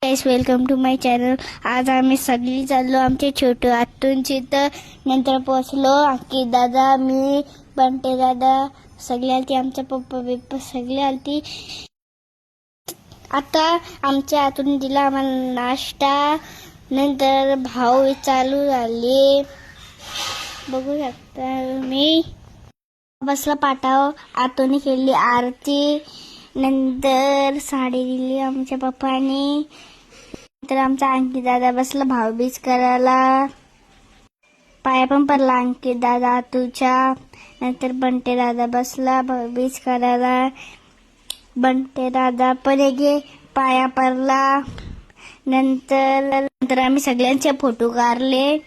Guys, welcome to my channel. आज आम्ही सगळी चाललो आमचे छोटू आत्तूंची. तर नंतर पोचलो अंकित दादा, मी, बंटे दादा सगळे आलती. आमचा पप्पा बिप्पा सगळे आलती. आता आमच्या आतून दिला आम्हाला नाश्ता. नंतर भाऊ चालू झाले, बघू शकता मी. बसला पाटाव, आतून केली आरती. नंतर साडी दिली आमच्या पप्पानी. नंतर आमचा अंकित दादा बसला भाऊबीज करायला. पाया पण पडला अंकित दादा आतूच्या. नंतर बंटे दादा बसला भाऊबीज करायला. बंटे दादा पण एक पाया पडला. नंतर आम्ही सगळ्यांचे फोटो काढले.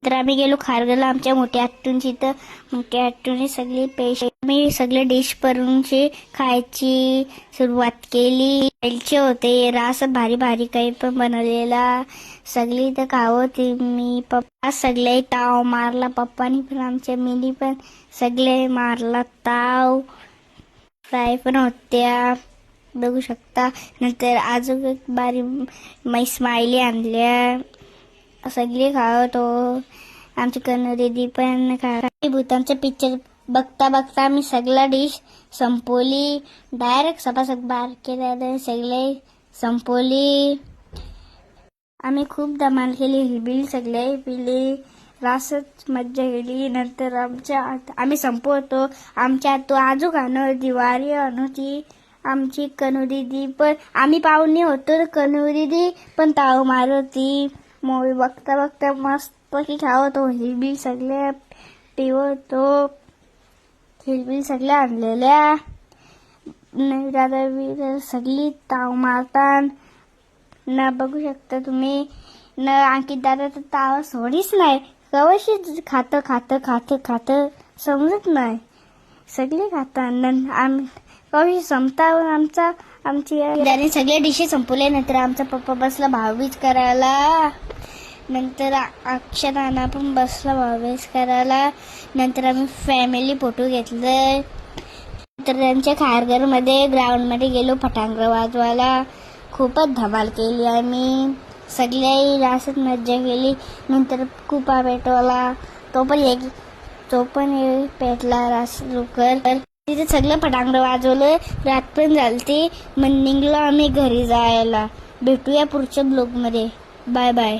तर आम्ही गेलो खारघरला आमच्या मोठ्या आत्तूंची. तर मोठ्या आत्तूने सगळी पैसे मी सगळे डिश करूनची खायची सुरुवात केली. खायचे होते रास भारी भारी काही पण बनवलेला. सगळी तर खावं मी. पप्पा सगळे ताव मारला. पप्पानी पण आमच्या मिनी पण सगळे मारला ताव. फ्राय पण होत्या, बघू शकता. नंतर अजून एक बारी मै स्माइली आणल्या. सगळे खावत हो. आमची कन्नू दीदी पण भूतांचं पिक्चर बघता बघता आम्ही सगळा डिश संपवली. डायरेक्ट सपासप बार केल्या सगळे संपवली. आम्ही खूप धमाल केली. हिलबिल सगळे पिली, रासच मज्जा केली. नंतर आम्ही संपवतो. आमच्या तो आजू खाणं दिवाळी होती. आमची कन्नू दीदी पण आम्ही पाहुणे होतो. कन्नू दीदी पण ताव मारत होती. मूवी बघता बघता मस्त पैकी खावतो. हिलबिल सगळे पिवतो. हिलबिल सगळ्या आणलेल्या. दादा सगळी ताव मारतात ना, बघू शकता तुम्ही. न अंकित दादा तर ताव सोडीच नाही. कवशी खातं खातं खातं खातं समजत नाही. सगळे खातात. आम्ही कवशी संपता आमची त्याने सगळे डिशेस संपवले. नंतर आमचा पप्पा बसला भाऊबीज करायला. नंतर अक्षर नाना पण बसला भाऊबीज करायला. नंतर आम्ही फॅमिली फोटो घेतले. नंतर त्यांच्या खारघरमध्ये ग्राउंडमध्ये गेलो फटांगड वाजवायला. खूपच धमाल केली आम्ही. सगळे रासत मज्जा केली. नंतर कुपा पेटवला. तो पण पेटला रास लवकर. तिथे सगळं फटांगड वाजवलं. रात पण झालती. मग निघलो आम्ही घरी जायला. भेटूया पुढच्या ब्लॉगमध्ये. Bye bye.